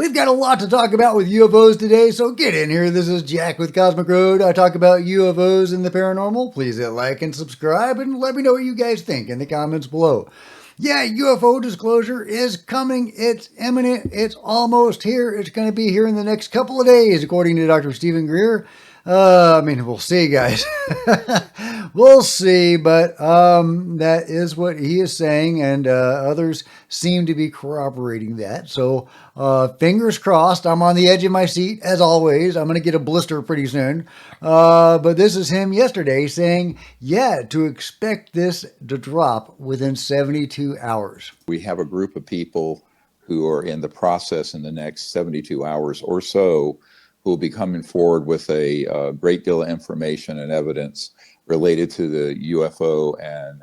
We've got a lot to talk about with UFOs today, so get in here. This is Jack with Cosmic Road. I talk about UFOs and the paranormal. Please hit like and subscribe and let me know what you guys think in the comments below. Yeah, UFO disclosure is coming. It's imminent. It's almost here. It's going to be here in the next couple of days, according to Dr. Stephen Greer. We'll see, guys. We'll see, but that is what he is saying, and others seem to be corroborating that. So fingers crossed. I'm on the edge of my seat, as always. I'm going to get a blister pretty soon. But this is him yesterday saying, yeah, to expect this to drop within 72 hours. We have a group of people who are in the process in the next 72 hours or so who will be coming forward with a great deal of information and evidence related to the UFO and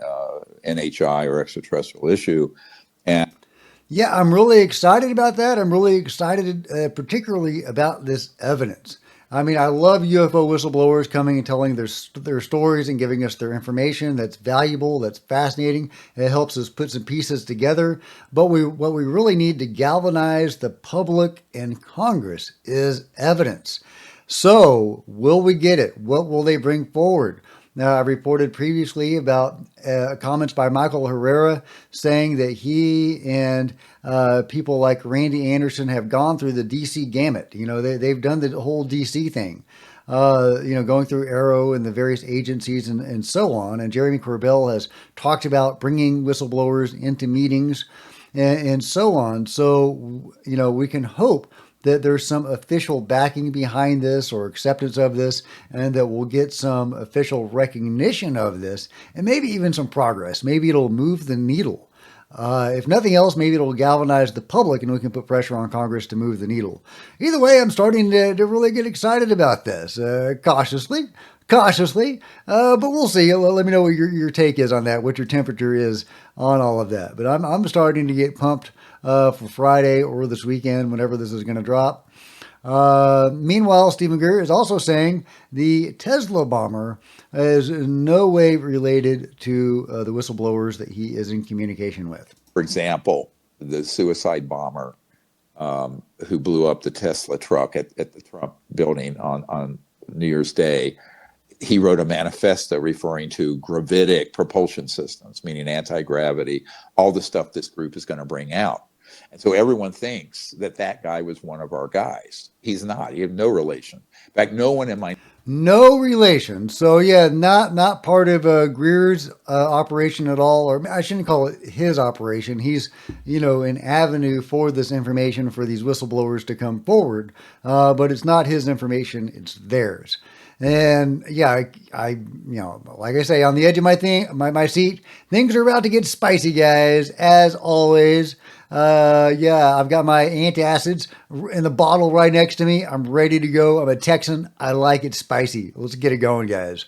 NHI or extraterrestrial issue. And yeah, I'm really excited about that. I'm really excited, particularly about this evidence. I mean, I love UFO whistleblowers coming and telling their stories and giving us their information that's valuable, that's fascinating. It helps us put some pieces together. But what we really need to galvanize the public and Congress is evidence. So, will we get it? What will they bring forward? Now, I reported previously about comments by Michael Herrera saying that he and people like Randy Anderson have gone through the DC gamut. You know, they've done the whole DC thing, going through Arrow and the various agencies and so on. And Jeremy Corbell has talked about bringing whistleblowers into meetings and so on. So, we can hope that there's some official backing behind this or acceptance of this, and that we'll get some official recognition of this, and maybe even some progress. Maybe it'll move the needle. If nothing else, maybe it'll galvanize the public and we can put pressure on Congress to move the needle. Either way, I'm starting to really get excited about this, cautiously. But we'll see. Let me know what your take is on that, what your temperature is on all of that. But I'm starting to get pumped for Friday or this weekend, whenever this is going to drop. Meanwhile, Stephen Greer is also saying the Tesla bomber is in no way related to the whistleblowers that he is in communication with. for example, the suicide bomber who blew up the Tesla truck at the Trump building on New Year's Day, he wrote a manifesto referring to gravitic propulsion systems, meaning anti-gravity, all the stuff this group is going to bring out. And so everyone thinks that guy was one of our guys. He's not. He had no relation. In fact, no one in my... No relation. So yeah, not part of Greer's operation at all, or I shouldn't call it his operation. He's, an avenue for this information for these whistleblowers to come forward, but it's not his information, it's theirs. And yeah, I like I say, on the edge of my seat, things are about to get spicy, guys, as always. I've got my antacids in the bottle right next to me. I'm ready to go. I'm a Texan. I like it spicy. Let's get it going, guys.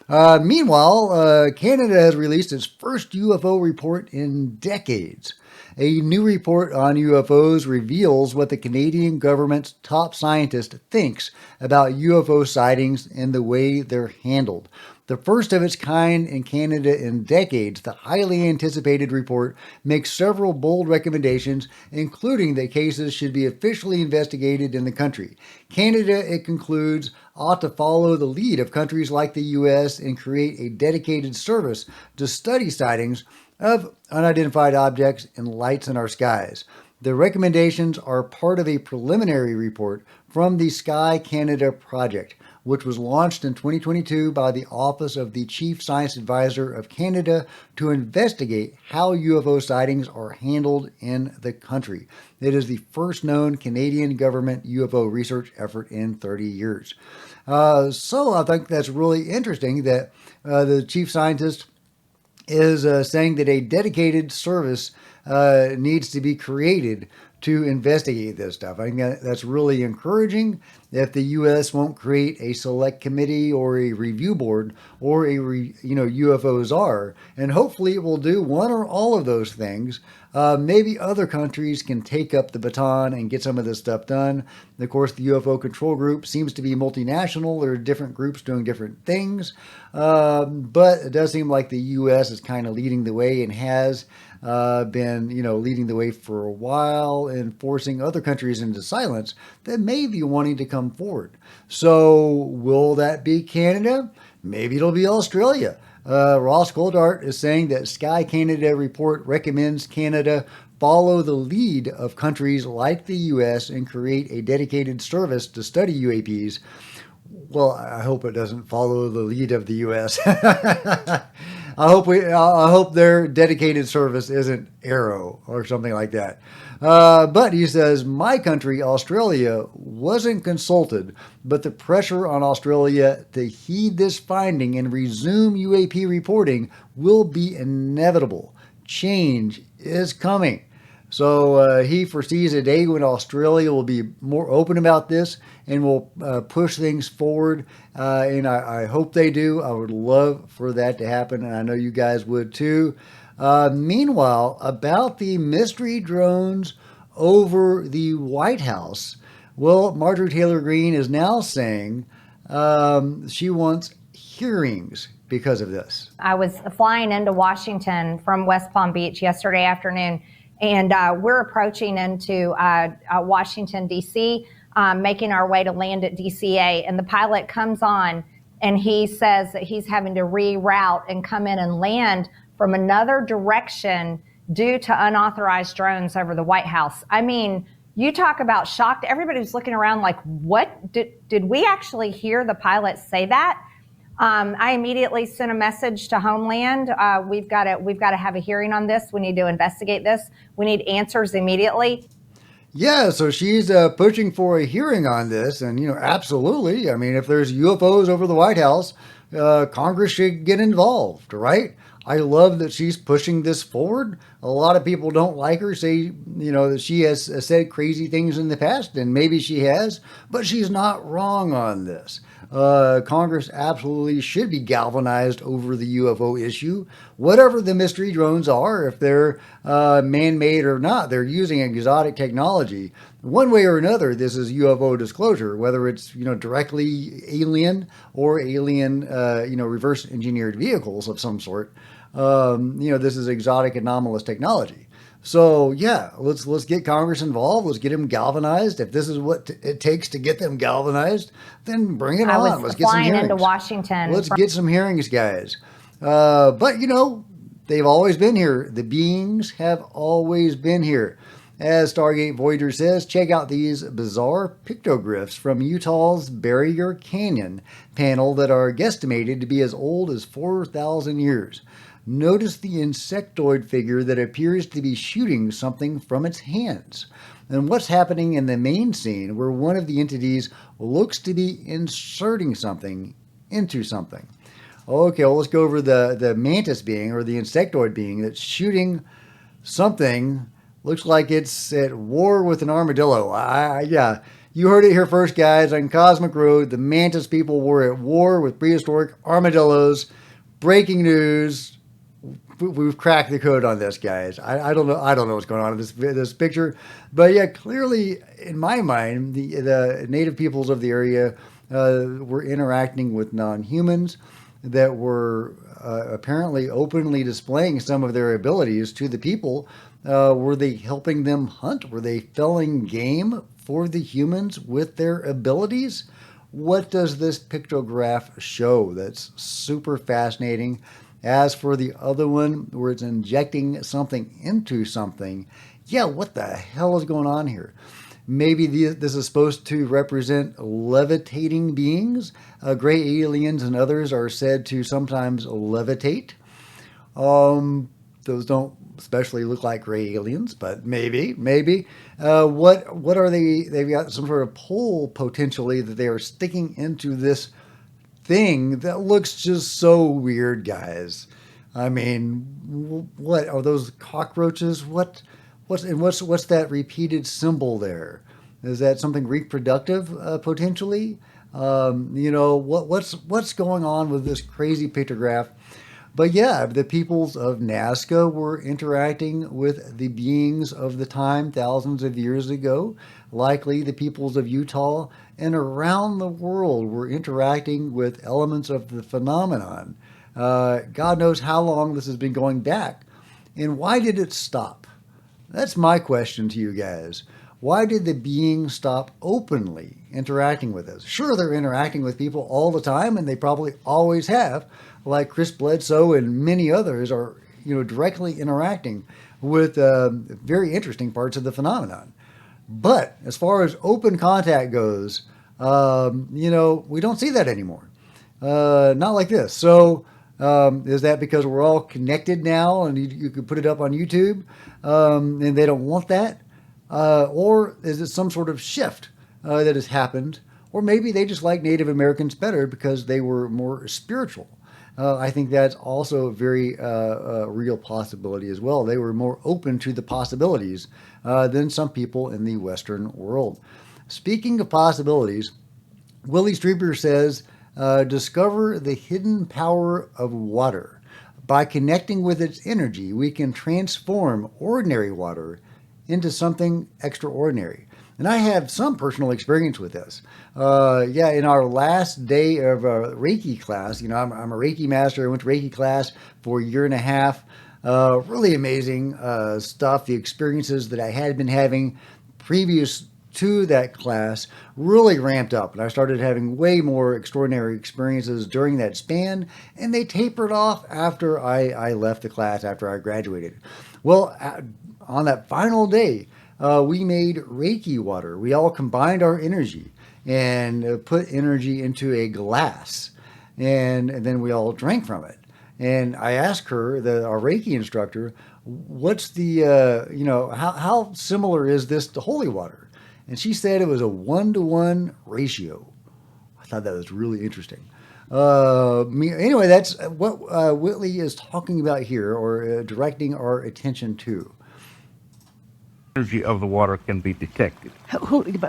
Meanwhile, Canada has released its first UFO report in decades. A new report on UFOs reveals what the Canadian government's top scientist thinks about UFO sightings and the way they're handled. The first of its kind in Canada in decades, the highly anticipated report makes several bold recommendations, including that cases should be officially investigated in the country. Canada, it concludes, ought to follow the lead of countries like the U.S. and create a dedicated service to study sightings of unidentified objects and lights in our skies. The recommendations are part of a preliminary report from the Sky Canada Project, which was launched in 2022 by the Office of the Chief Science Advisor of Canada to investigate how UFO sightings are handled in the country. It is the first known Canadian government UFO research effort in 30 years. So I think that's really interesting that the chief scientist is saying that a dedicated service needs to be created to investigate this stuff. I think that's really encouraging. If the U.S. won't create a select committee or a review board or a UFO czar, and hopefully it will do one or all of those things, maybe other countries can take up the baton and get some of this stuff done. Of course, the UFO control group seems to be multinational. There are different groups doing different things, but it does seem like the U.S. is kind of leading the way and has been, leading the way for a while and forcing other countries into silence that may be wanting to come forward. So will that be Canada? Maybe it'll be Australia. Ross Goldart is saying that Sky Canada report recommends Canada follow the lead of countries like the U.S. and create a dedicated service to study UAPs. Well, I hope it doesn't follow the lead of the U.S. I hope their dedicated service isn't Arrow or something like that. But he says, my country, Australia, wasn't consulted, but the pressure on Australia to heed this finding and resume UAP reporting will be inevitable. Change is coming. So he foresees a day when Australia will be more open about this and will push things forward. And I hope they do. I would love for that to happen, and I know you guys would too. Meanwhile, about the mystery drones over the White House, well, Marjorie Taylor Greene is now saying she wants hearings because of this. I was flying into Washington from West Palm Beach yesterday afternoon, and we're approaching into Washington, D.C., making our way to land at DCA. And the pilot comes on, and he says that he's having to reroute and come in and land from another direction due to unauthorized drones over the White House. I mean, you talk about shocked. Everybody was looking around like, what? Did we actually hear the pilot say that? I immediately sent a message to Homeland. We've got to have a hearing on this. We need to investigate this. We need answers immediately. Yeah, so she's pushing for a hearing on this, and absolutely. I mean, if there's UFOs over the White House, Congress should get involved, right? I love that she's pushing this forward. A lot of people don't like her, say, that she has said crazy things in the past, and maybe she has, but she's not wrong on this. Congress absolutely should be galvanized over the UFO issue. Whatever the mystery drones are, if they're man-made or not, they're using exotic technology. One way or another, this is UFO disclosure, whether it's directly alien or alien, reverse engineered vehicles of some sort. This is exotic anomalous technology. So yeah, let's get Congress involved. Let's get them galvanized. If this is what it takes to get them galvanized, then bring it on. Let's get some hearings. Into Washington. Let's get some hearings, guys. But they've always been here. The beings have always been here. As Stargate Voyager says, check out these bizarre pictographs from Utah's Barrier Canyon panel that are guesstimated to be as old as 4,000 years. Notice the insectoid figure that appears to be shooting something from its hands. And what's happening in the main scene where one of the entities looks to be inserting something into something. Okay, well, let's go over the mantis being or the insectoid being that's shooting something. Looks like it's at war with an armadillo. Yeah, you heard it here first, guys. On Cosmic Road, the mantis people were at war with prehistoric armadillos. Breaking news. We've cracked the code on this, guys. I don't know what's going on in this picture, but yeah, clearly in my mind, the native peoples of the area were interacting with non-humans that were apparently openly displaying some of their abilities to the people. Were they helping them hunt? Were they felling game for the humans with their abilities? What does this pictograph show? That's super fascinating. As for the other one, where it's injecting something into something, yeah, what the hell is going on here? Maybe this is supposed to represent levitating beings. Gray aliens and others are said to sometimes levitate. Those don't especially look like gray aliens, but maybe. What are they? They've got some sort of pole potentially that they are sticking into this thing that looks just so weird, guys. I mean, what are those cockroaches? What's that repeated symbol there? Is that something reproductive potentially? What's going on with this crazy pictograph? But yeah, the peoples of Nazca were interacting with the beings of the time thousands of years ago. Likely the peoples of Utah and around the world were interacting with elements of the phenomenon. God knows how long this has been going back. And why did it stop? That's my question to you guys. Why did the being stop openly interacting with us? Sure, they're interacting with people all the time, and they probably always have, like Chris Bledsoe and many others are, directly interacting with very interesting parts of the phenomenon. But as far as open contact goes, we don't see that anymore. Not like this. So is that because we're all connected now and you can put it up on YouTube and they don't want that? Or is it some sort of shift that has happened? Or maybe they just like Native Americans better because they were more spiritual. I think that's also a very real possibility as well. They were more open to the possibilities than some people in the Western world. Speaking of possibilities, Willie Strieber says, discover the hidden power of water. By connecting with its energy, we can transform ordinary water into something extraordinary. And I have some personal experience with this. In our last day of Reiki class, I'm a Reiki master. I went to Reiki class for a year and a half. Really amazing stuff. The experiences that I had been having previous to that class really ramped up, and I started having way more extraordinary experiences during that span, and they tapered off after I left the class, after I graduated. Well, on that final day, we made Reiki water. We all combined our energy and put energy into a glass, and then we all drank from it. And I asked her, our Reiki instructor, what's the, how similar is this to holy water? And she said it was a 1-to-1 ratio. I thought that was really interesting. Anyway, that's what Whitley is talking about here, or directing our attention to. Energy of the water can be detected.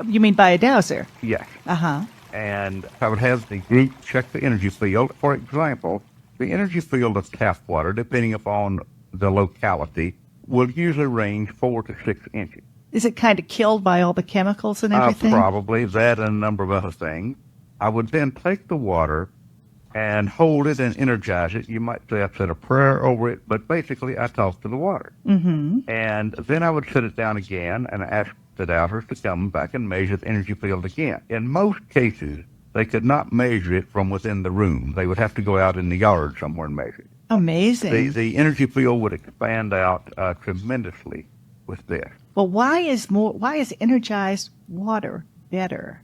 You mean by a dowser? Yes. Uh-huh. And I would have the group check the energy field. For example, the energy field of tap water, depending upon the locality, will usually range 4 to 6 inches. Is it kind of killed by all the chemicals and everything? Probably that and a number of other things. I would then take the water and hold it and energize it. You might say I said a prayer over it, but basically I talk to the water. Mm-hmm. And then I would set it down again and ask the doubters to come back and measure the energy field again. In most cases, they could not measure it from within the room. They would have to go out in the yard somewhere and measure it. Amazing. The energy field would expand out tremendously with this. Well, why is energized water better?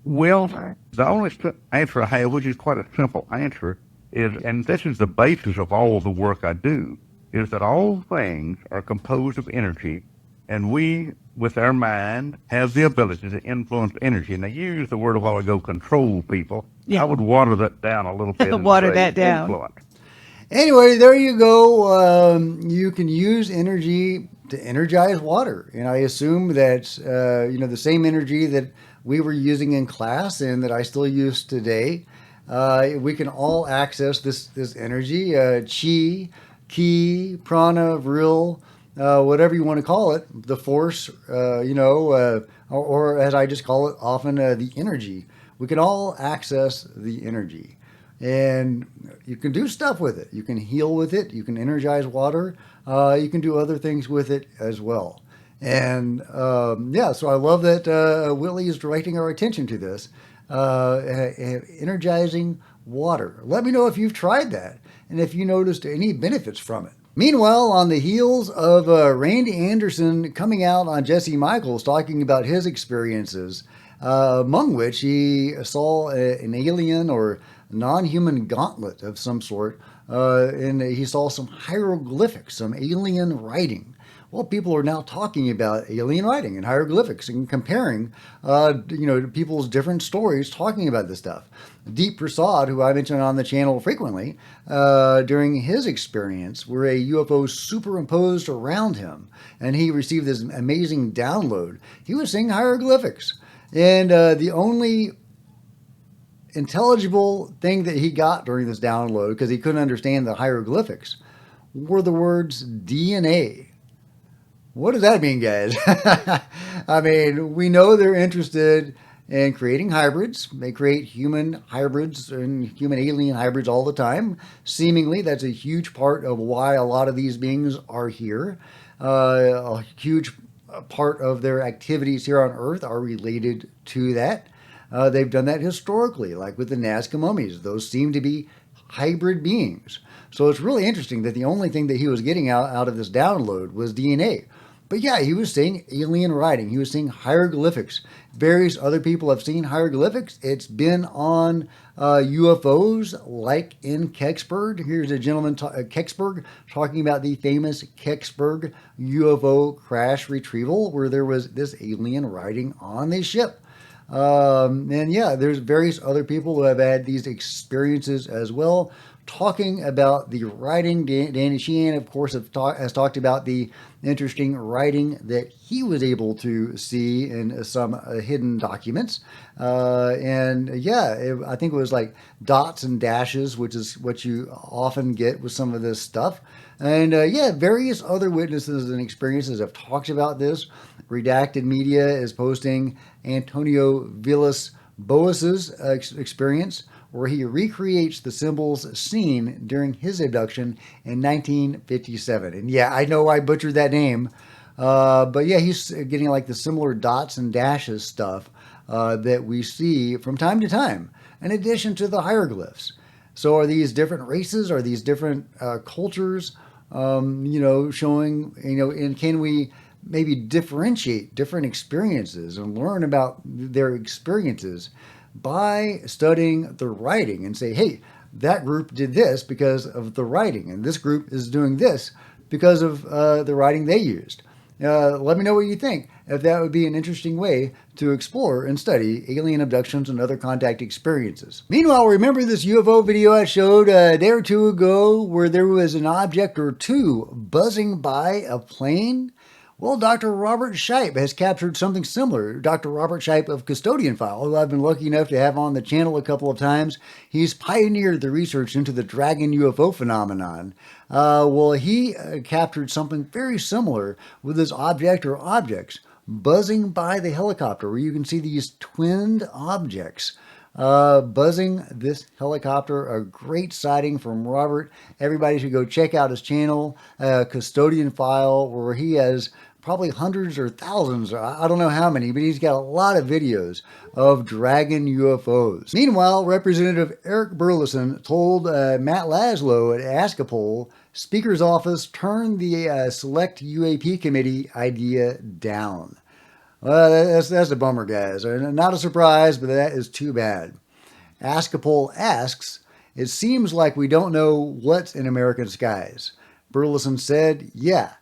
Well, the only answer I have, which is quite a simple answer, is, and this is the basis of all the work I do, is that all things are composed of energy, and we, with our mind, have the ability to influence energy. And I used the word a while ago, control people. Yeah. I would water that down a little bit. Water that down. Influence. Anyway, there you go. You can use energy to energize water. And I assume that, the same energy that we were using in class and that I still use today, we can all access this energy, chi, ki, prana, vril, whatever you want to call it, the force, or as I just call it often, the energy. We can all access the energy. And you can do stuff with it. You can heal with it. You can energize water. You can do other things with it as well. And so I love that Willie is directing our attention to this, energizing water. Let me know if you've tried that and if you noticed any benefits from it. Meanwhile, on the heels of Randy Anderson coming out on Jesse Michaels talking about his experiences, among which he saw an alien or non-human gauntlet of some sort, and he saw some hieroglyphics, some alien writing. Well, people are now talking about alien writing and hieroglyphics and comparing, people's different stories talking about this stuff. Deep Prasad, who I mention on the channel frequently, during his experience, where a UFO superimposed around him, and he received this amazing download. He was seeing hieroglyphics, and the only intelligible thing that he got during this download, because he couldn't understand the hieroglyphics, were the words DNA. What does that mean, guys? I mean, we know they're interested and creating hybrids. They create human hybrids and human alien hybrids all the time. Seemingly, that's a huge part of why a lot of these beings are here. A huge part of their activities here on Earth are related to that. They've done that historically, like with the Nazca mummies. Those seem to be hybrid beings. So it's really interesting that the only thing that he was getting out of this download was DNA. But yeah, he was seeing alien writing. He was seeing hieroglyphics. Various other people have seen hieroglyphics. It's been on UFOs, like in Kecksburg. Here's a gentleman, Kecksburg, talking about the famous Kecksburg UFO crash retrieval, where there was this alien writing on the ship. And yeah, there's various other people who have had these experiences as well, talking about the writing. Danny Sheehan, of course, has talked about the interesting writing that he was able to see in some hidden documents. And yeah, I think it was like dots and dashes, which is what you often get with some of this stuff. And yeah, various other witnesses and experiences have talked about this. Redacted Media is posting Antonio Villas Boas's experience, where he recreates the symbols seen during his abduction in 1957. And yeah, I know I butchered that name, but yeah, he's getting like the similar dots and dashes stuff that we see from time to time, in addition to the hieroglyphs. So are these different races? Are these different cultures, showing, and can we maybe differentiate different experiences and learn about their experiences by studying the writing and say, hey, that group did this because of the writing, and this group is doing this because of the writing they used. Let me know what you think, if that would be an interesting way to explore and study alien abductions and other contact experiences. Meanwhile, remember this UFO video I showed a day or two ago where there was an object or two buzzing by a plane? Well, Dr. Robert Shipe has captured something similar. Dr. Robert Shipe of Custodian File, who I've been lucky enough to have on the channel a couple of times, he's pioneered the research into the dragon UFO phenomenon. Well, he captured something very similar with this object or objects buzzing by the helicopter, where you can see these twinned objects buzzing this helicopter. A great sighting from Robert. Everybody should go check out his channel, Custodian File, where he has probably hundreds or thousands, I don't know how many, but he's got a lot of videos of dragon UFOs. Meanwhile, Representative Eric Burleson told Matt Laszlo at Askapol Speaker's office turned the Select UAP Committee idea down. Well, that's a bummer, guys. Not a surprise, but that is too bad. Askapol asks, it seems like we don't know what's in American skies. Burleson said, yeah.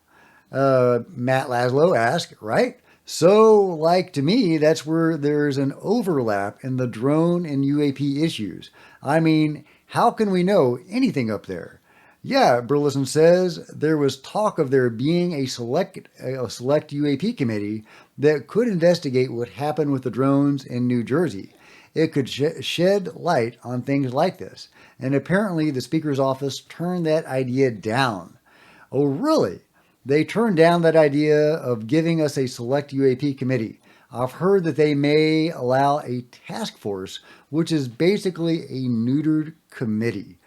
Matt Laszlo asked, right? So, like, to me, that's where there's an overlap in the drone and UAP issues. I mean, how can we know anything up there? Yeah, Burleson says there was talk of there being a select UAP committee that could investigate what happened with the drones in New Jersey. It could shed light on things like this. And apparently the Speaker's office turned that idea down. Oh, really? They turned down that idea of giving us a select UAP committee. I've heard that they may allow a task force, which is basically a neutered committee.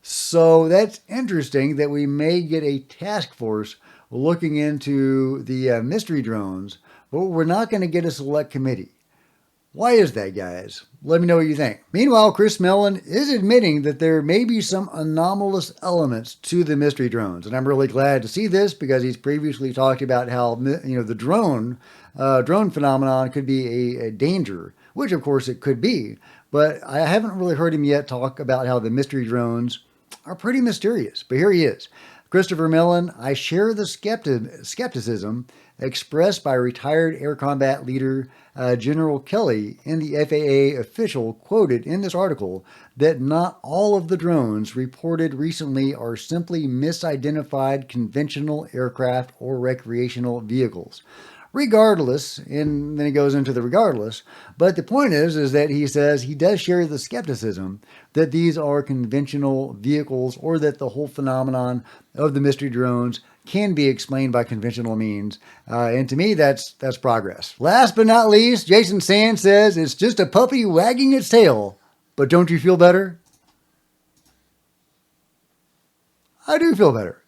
So that's interesting that we may get a task force looking into the mystery drones, but we're not going to get a select committee. Why is that, guys? Let me know what you think. Meanwhile, Chris Mellon is admitting that there may be some anomalous elements to the mystery drones. And I'm really glad to see this because he's previously talked about how, the drone phenomenon could be a danger, which of course it could be. But I haven't really heard him yet talk about how the mystery drones are pretty mysterious. But here he is. Christopher Mellon, I share the skepticism expressed by retired Air Combat Leader General Kelly in the FAA official quoted in this article that not all of the drones reported recently are simply misidentified conventional aircraft or recreational vehicles. regardless, and then he goes into the regardless. But the point is that he says he does share the skepticism that these are conventional vehicles or that the whole phenomenon of the mystery drones can be explained by conventional means. And to me, that's progress. Last but not least, Jason Sands says it's just a puppy wagging its tail. But don't you feel better? I do feel better.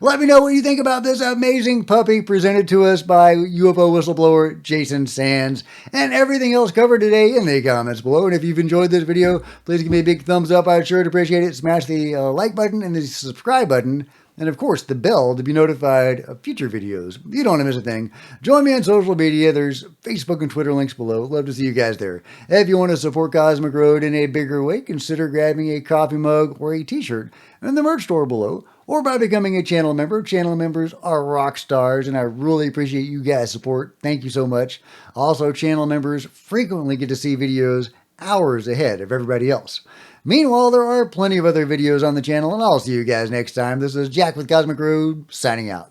Let me know what you think about this amazing puppy presented to us by UFO whistleblower Jason Sands and everything else covered today in the comments below. And if you've enjoyed this video, please give me a big thumbs up. I'd sure appreciate it. Smash the like button and the subscribe button. And of course, the bell to be notified of future videos. You don't want to miss a thing. Join me on social media. There's Facebook and Twitter links below. Love to see you guys there. If you want to support Cosmic Road in a bigger way, consider grabbing a coffee mug or a t-shirt in the merch store below, or by becoming a channel member. Channel members are rock stars, and I really appreciate you guys' support. Thank you so much. Also, channel members frequently get to see videos hours ahead of everybody else. Meanwhile, there are plenty of other videos on the channel, and I'll see you guys next time. This is Jack with Cosmic Road, signing out.